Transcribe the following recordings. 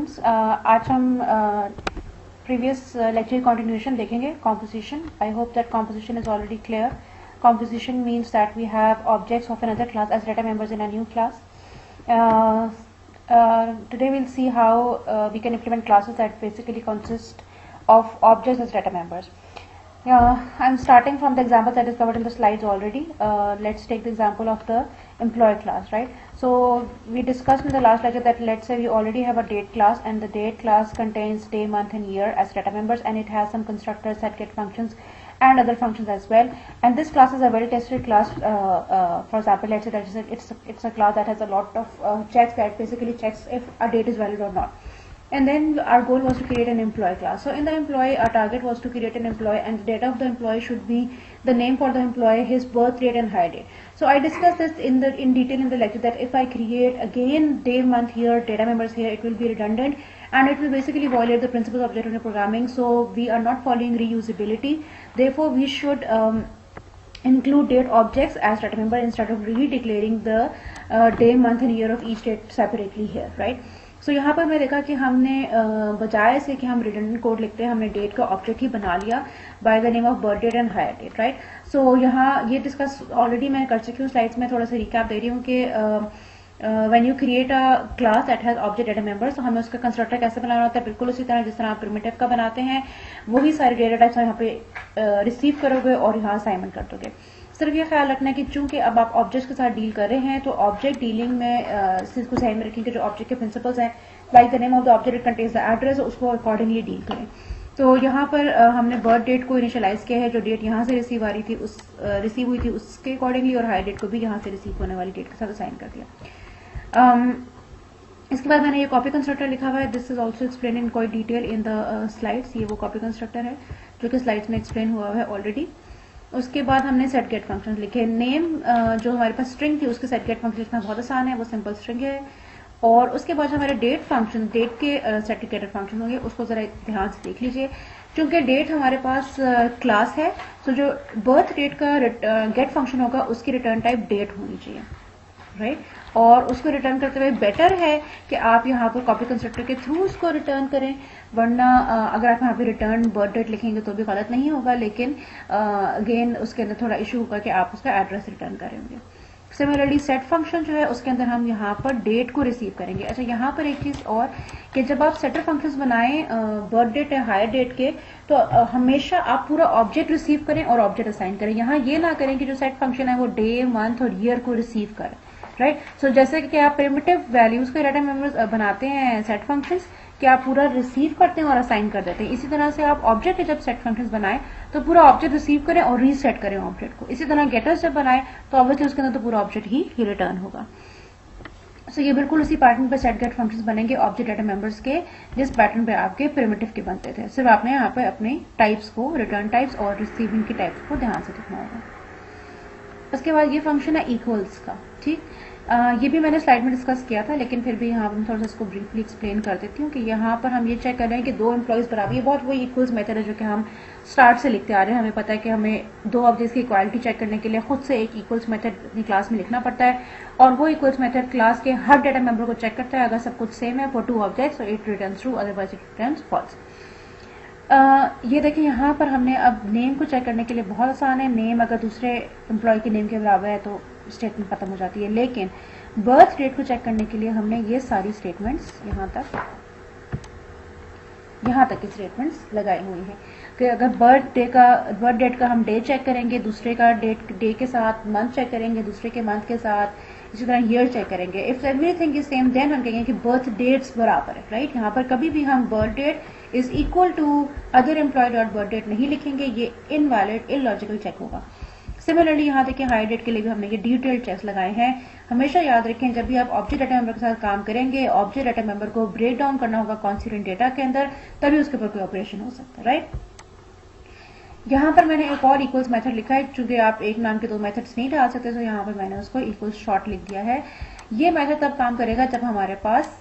Students, आज हम previous lecture continuation देखेंगे. Composition. I hope that composition is already clear. Composition means that we have objects of another class as data members in a new class. Today we'll see how we can implement classes that basically consist of objects as data members. I'm starting from the example that is covered in the slides already. Let's take the example of the employee class, right? So we discussed in the last lecture that let's say we already have a date class, and the date class contains day, month and year as data members, and it has some constructors, set, get functions and other functions as well. And this class is a well tested class. For example, let's say that it's a class that has a lot of checks that basically checks if a date is valid or not. And then our goal was to create an employee class. So in the employee, our target was to create an employee, and the data of the employee should be the name for the employee, his birth date and hire date. So I discussed this in detail in the lecture that if I create again day, month here, data members here, it will be redundant and it will basically violate the principles of object-oriented programming. So we are not following reusability. Therefore we should include date objects as data member instead of redeclaring the day, month and year of each date separately here, right? So यहाँ पर मैं देखा कि हमने बजाय इसके कि हम रिडंडेंट कोड लिखते हैं, हमने डेट का ऑब्जेक्ट ही बना लिया by the name of birth date and hire date, right. So यहाँ ये डिस्कस ऑलरेडी मैं कर चुकी हूँ. स्लाइड्स में थोड़ा सा रिकैप दे रही हूँ कि when you create a class that has object data members, तो हमें उसका कंस्ट्रक्टर कैसे बनाना होता है, बिल्कुल उसी तरह जिस तरह आप प्रिमिटिव का बनाते हैं वही सारे डेटा टाइप्स यहाँ पे रिसीव करोगे और यहाँ असाइनमेंट कर दोगे. सिर्फ ये ख्याल रखना है कि चूंकि अब आप ऑब्जेक्ट्स के साथ डील कर रहे हैं तो ऑब्जेक्ट डीलिंग में इसको ध्यान में रखेंगे जो ऑब्जेक्ट के प्रिंसिपल्स हैं, like the name of the object contains the address, उसको अकॉर्डिंगली डील करें. तो यहाँ पर हमने बर्थ डेट को इनिशियलाइज किया है, जो डेट यहाँ से रिसीव आ रही थी रिसीव हुई थी उसके अकॉर्डिंगली, और हायर डेट को भी यहाँ से रिसीव होने वाली डेट के साथ असाइन कर दिया. इसके बाद मैंने ये कॉपी कंस्ट्रक्टर लिखा हुआ है. This is also explain in कोई डिटेल इन द स्लाइड्स. ये वो कॉपी कंस्ट्रक्टर है जो कि स्लाइड्स में एक्सप्लेन हुआ है ऑलरेडी. उसके बाद हमने सेट गेट फंक्शन लिखे. नेम जो हमारे पास स्ट्रिंग थी उसके सेट गेट फंक्शन लिखना बहुत आसान है, वो सिंपल स्ट्रिंग है. और उसके बाद हमारे डेट फंक्शन, डेट के सेट गेटेड फंक्शन होंगे, उसको जरा ध्यान से देख लीजिए. क्योंकि डेट हमारे पास क्लास है, तो जो बर्थ डेट का गेट फंक्शन होगा उसकी रिटर्न टाइप डेट होनी चाहिए, राइट. और उसको रिटर्न करते हुए बेटर है कि आप यहाँ पर कॉपी कंस्ट्रक्टर के थ्रू उसको रिटर्न करें, वरना अगर आप यहाँ पे रिटर्न बर्थ डेट लिखेंगे तो भी गलत नहीं होगा, लेकिन अगेन उसके अंदर थोड़ा इशू होगा कि आप उसका एड्रेस रिटर्न करेंगे. सिमिलरली सेट फंक्शन जो है उसके अंदर हम यहाँ पर डेट को रिसीव करेंगे. अच्छा, यहाँ पर एक चीज़ और कि जब आप सेटर फंक्शंस बनाएं बर्थ डेट या हायर डेट के, तो हमेशा आप पूरा ऑब्जेक्ट रिसीव करें और ऑब्जेक्ट असाइन करें. यहाँ ये ना करें कि जो सेट फंक्शन है वो डे, मंथ और ईयर को रिसीव करें, राइट. सो जैसे कि आप प्रिमिटिव वैल्यूज के डाटा मेंबर्स बनाते हैं सेट फंक्शंस, कि आप पूरा रिसीव करते हैं और असाइन कर देते हैं, इसी तरह से आप ऑब्जेक्ट जब सेट फंक्शंस बनाएं तो पूरा ऑब्जेक्ट रिसीव करें और रीसेट करें ऑब्जेक्ट को. इसी तरह गेटर्स जब बनाएं तो ऑब्वियसली उसके अंदर तो पूरा ऑब्जेक्ट ही रिटर्न होगा. सो ये बिल्कुल उसी पैटर्न पे सेट गेट फंक्शंस बनेंगे ऑब्जेक्ट डाटा मेंबर्स के, जिस पैटर्न पे आपके प्रिमिटिव के बनते थे. सिर्फ आपने यहाँ पे अपने टाइप्स को, रिटर्न टाइप्स और रिसीविंग की टाइप्स को ध्यान से देखना होगा. उसके बाद ये फंक्शन है इक्वल्स का, ठीक. ये भी मैंने स्लाइड में डिस्कस किया था, लेकिन फिर भी यहाँ पर थोड़ा सा इसको ब्रीफली एक्सप्लेन कर देती हूँ कि यहाँ पर हम ये चेक कर रहे हैं कि दो एम्प्लॉयज बराबर. ये बहुत वही इक्वल्स मेथड है जो कि हम स्टार्ट से लिखते आ रहे हैं. हमें पता है कि हमें दो ऑब्जेक्ट्स की इक्वालिटी चेक करने के लिए खुद से एक इक्वल्स मेथड अपनी क्लास में लिखना पड़ता है, और वो इक्वल्स मेथड क्लास के हर डेटा मेंबर को चेक करता है. अगर सब कुछ सेम है for two objects, it returns true, otherwise it returns false. ये देखिए यहाँ पर हमने अब नेम को चेक करने के लिए बहुत आसान है. नेम अगर दूसरे एम्प्लॉय के नेम के बराबर है तो स्टेटमेंट खत्म हो जाती है, लेकिन बर्थ डेट को चेक करने के लिए हमने ये सारी स्टेटमेंट्स यहाँ तक की स्टेटमेंट्स लगाई हुई हैं कि अगर बर्थ डेट का हम डे चेक करेंगे, दूसरे का डे के साथ मंथ चेक करेंगे, दूसरे के मंथ के साथ, इसी तरह ईयर चेक करेंगे. If everything is same then हम कहेंगे कि बर्थ डेट्स बराबर है, राइट. यहाँ पर कभी भी हम birth date is equal to other employee dot birth date नहीं लिखेंगे, ये इनवैलिड, इलॉजिकल चेक होगा. सिमिलरली यहाँ देखिए हायर डेट के लिए भी हमने ये डिटेल्ड चेक्स लगाए हैं. हमेशा याद रखें जब भी आप ऑब्जेक्ट डाटा मेंबर के साथ काम करेंगे, ऑब्जेक्ट डाटा मेंबर को ब्रेक डाउन करना होगा कॉन्स्टिट्यूएंट डेटा के अंदर, तभी उसके ऊपर कोई ऑपरेशन हो सकता है, राइट. यहाँ पर मैंने एक और इक्वल्स मेथड लिखा है. चूंकि आप एक नाम के दो मेथड्स नहीं डाल सकते, तो यहाँ पर मैंने उसको इक्वल्स शॉर्ट लिख दिया है. ये मेथड तब काम करेगा जब हमारे पास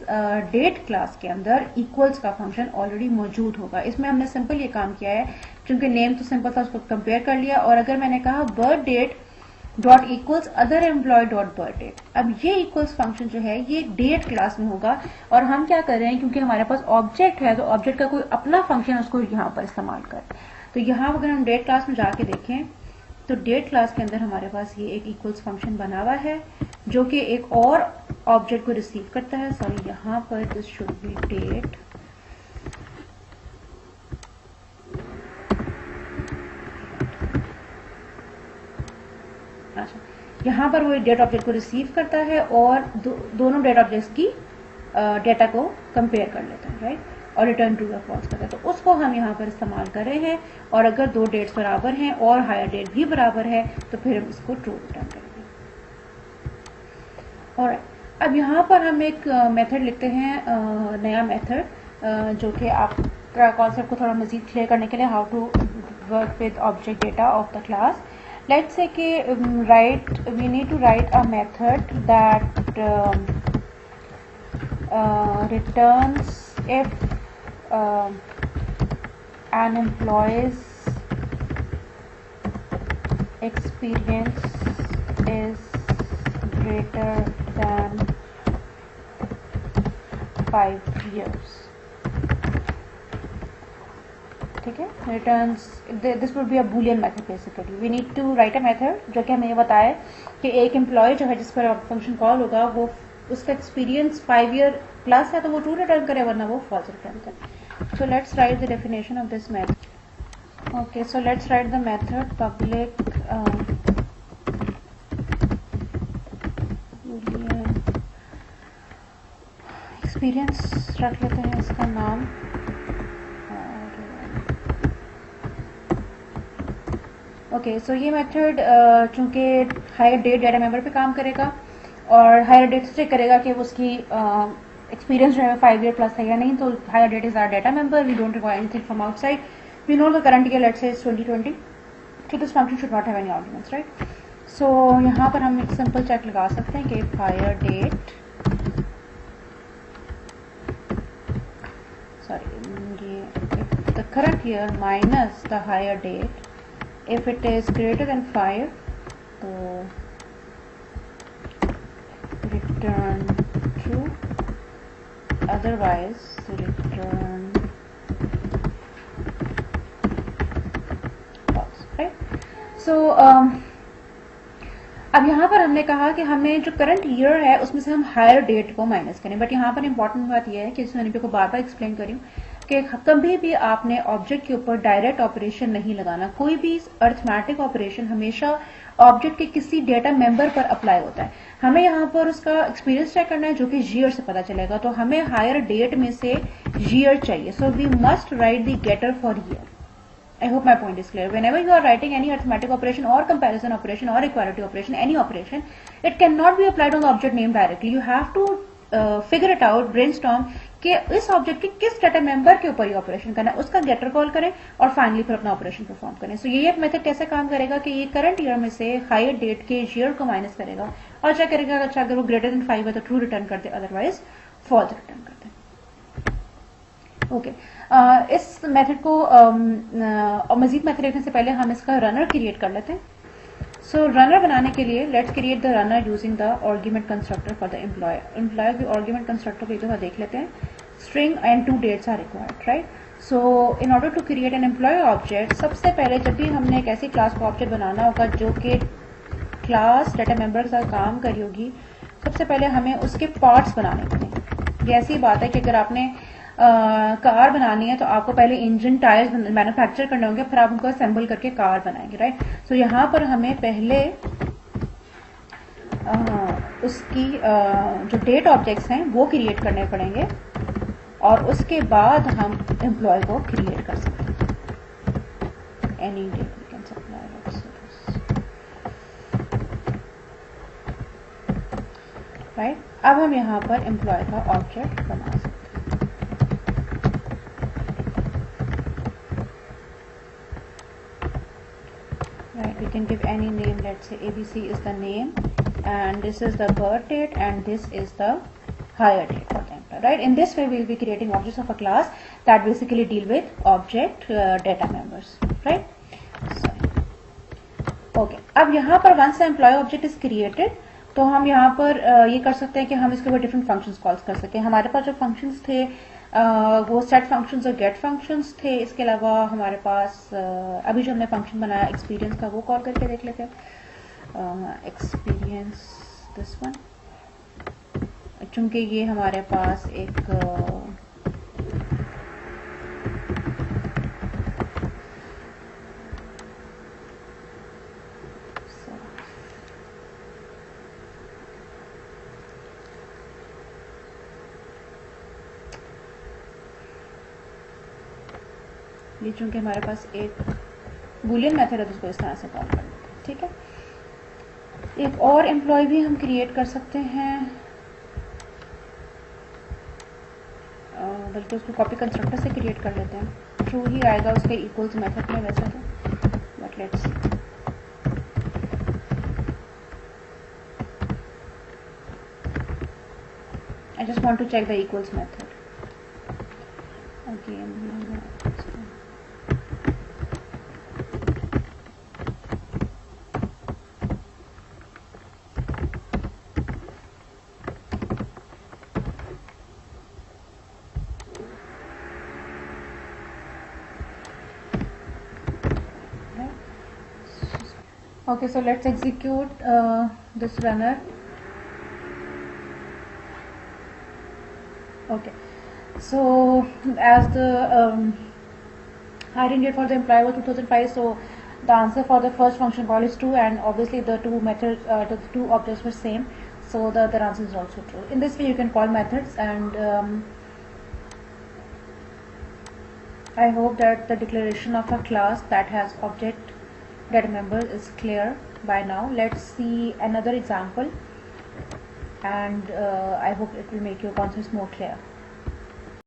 डेट क्लास के अंदर इक्वल्स का फंक्शन ऑलरेडी मौजूद होगा. इसमें हमने सिंपल ये काम किया है, क्योंकि नेम तो सिंपल था, उसको कंपेयर कर लिया. और अगर मैंने कहा birth date dot equals other employee dot birth date. अब ये इक्वल्स फंक्शन जो है ये डेट क्लास में होगा, और हम क्या कर रहे हैं, क्योंकि हमारे पास ऑब्जेक्ट है तो ऑब्जेक्ट का कोई अपना फंक्शन उसको यहाँ पर इस्तेमाल करें। तो यहाँ अगर हम डेट क्लास में जाके देखें तो डेट क्लास के अंदर हमारे पास ये एक इक्वल्स फंक्शन बना हुआ है जो कि एक और ऑब्जेक्ट को रिसीव करता है। सॉरी, यहाँ पर दिस शुड बी डेट, अच्छा, यहाँ पर वो डेट ऑब्जेक्ट को रिसीव करता है और दोनों डेट ऑब्जेक्ट्स की डेटा को कंपेयर कर लेता है, राइट, और रिटर्न ट्रू या फॉल्स करता है। तो उसको हम यहाँ पर इस्तेमाल कर रहे हैं, और अगर दो डेट्स बराबर हैं और हायर डेट भी बराबर है तो फिर हम इसको ट्रू रिटर्न करेंगे। और अब यहाँ पर हम एक मेथड लिखते हैं, नया मेथड, जो कि आप कॉन्सेप्ट को थोड़ा मजीद क्लियर करने के लिए, how to work with object data of the class. Let's say we need to write a method that returns if an employee's experience is greater than 5 years. ठीक है, returns, this would be a boolean method basically. We need to write a method जो कि हमें ये बताए कि एक employ जो है जिस पर फंक्शन कॉल होगा वो उसका एक्सपीरियंस 5 ईयर प्लस है तो वो ट्रू रिटर्न करे, वरना वो फॉल्स रिटर्न करे। So let's write the definition of this method. Okay, so let's write the method public Boolean experience रख लेते हैं इसका नाम। ओके, सो ये मेथड चूंकि हायर डेट डाटा मेंबर पे काम करेगा और हायर डेट चेक करेगा कि उसकी एक्सपीरियंस जो है 5 ईयर प्लस है या नहीं। तो hire date is our data member, we don't require anything from outside, we know the current year, let's say 2020, so this function should not have any arguments, right? So यहाँ पर हम एक simple check लगा सकते हैं कि hire date, sorry, ये the current year minus the hire date, if it is greater than 5 तो return true, otherwise return false, right? So अब यहाँ पर हमने कहा कि हमें जो करंट ईयर है उसमें से हम हायर डेट को माइनस करें, बट यहाँ पर इंपॉर्टेंट बात यह है कि इस मैंने को बार बार एक्सप्लेन करी कि कभी भी आपने ऑब्जेक्ट के ऊपर डायरेक्ट ऑपरेशन नहीं लगाना। कोई भी अरिथमेटिक ऑपरेशन हमेशा ऑब्जेक्ट के किसी डेटा मेंबर पर अप्लाई होता है। हमें यहाँ पर उसका एक्सपीरियंस चेक करना है जो कि ईयर से पता चलेगा, तो हमें हायर डेट में से ईयर चाहिए। So we must write the getter for year. I hope my point is clear. Whenever you are writing any arithmetic operation or comparison operation or equality operation, any operation, it cannot be applied on the object name directly. You have to figure it out, brainstorm कि इस object के किस data member के ऊपर ये operation करना है, उसका गेटर कॉल करें और फाइनली फिर अपना ऑपरेशन परफॉर्म करें। सो ये मेथड कैसे काम करेगा कि ये करंट ईयर में से हायर डेट के ईयर को माइनस करेगा और चेक करेगा अच्छा अगर वो ग्रेटर देन 5 है तो ट्रू रिटर्न करते, अदरवाइज फॉल्स रिटर्न करते। ओके, इस मेथड को मजीद मेथड लिखने से पहले हम इसका रनर क्रिएट कर लेते हैं। सो रनर बनाने के लिए let's create the runner using the argument constructor for the employee. Employee के आर्गुमेंट कंस्ट्रक्टर को एक दफा देख लेते हैं। String and 2 dates are required, right? So in order to create an employee object, सबसे पहले जब भी हमने एक ऐसी क्लास को ऑब्जेक्ट बनाना होगा जो कि क्लास डाटा मेंबर के साथ काम करी होगी, सबसे पहले हमें उसके पार्ट्स बनाने पड़ेंगे। ये ऐसी बात है कि अगर आपने कार बनानी है तो आपको पहले इंजन टायर्स मैन्युफैक्चर करने होंगे, फिर आप उनको असेंबल करके कार बनाएंगे, राइट? सो यहाँ पर हमें पहले उसकी जो डेट ऑब्जेक्ट्स हैं वो क्रिएट करने पड़ेंगे और उसके बाद हम एम्प्लॉय को क्रिएट कर सकते हैं। Any date we can supply, right? अब हम यहाँ पर एम्प्लॉय का ऑब्जेक्ट बना सकते हैं। Right, we can give any name. Let's say ABC is the name, and this is the birth date, and this is the hire date for them. Right? In this way, we will be creating objects of a class that basically deal with object data members. Right? So, okay, अब यहाँ पर once employee object is created, तो हम यहाँ पर ये कर सकते हैं कि हम इसके ऊपर डिफरेंट फंक्शंस कॉल्स कर सकें। हमारे पास जो फंक्शंस थे वो सेट फंक्शंस और गेट फंक्शंस थे। इसके अलावा हमारे पास अभी जो हमने फंक्शन बनाया एक्सपीरियंस का, वो कॉल करके देख लेते हैं। एक्सपीरियंस दिस वन, चूंकि ये हमारे पास एक ये चूंकि हमारे पास एक बूलियन मेथड है, तो उसको इस तरह से कॉल कर लेते हैं। ठीक है, एक और एम्प्लॉय भी हम क्रिएट कर सकते हैं, बल्कि उसको कॉपी कंस्ट्रक्टर से क्रिएट कर लेते हैं। ट्रू ही आएगा उसके इक्वल्स मेथड में वैसे तो, but let's see. I just want to check the equals method again. Okay, so let's execute this runner. Okay, so as the hiring date for the employee was 2005, so the answer for the first function call is true, and obviously the two methods, the two objects were same, so the other answer is also true. In this way you can call methods, and I hope that the declaration of a class that has object data member is clear by now. Let's see another example, and I hope it will make your concepts more clear.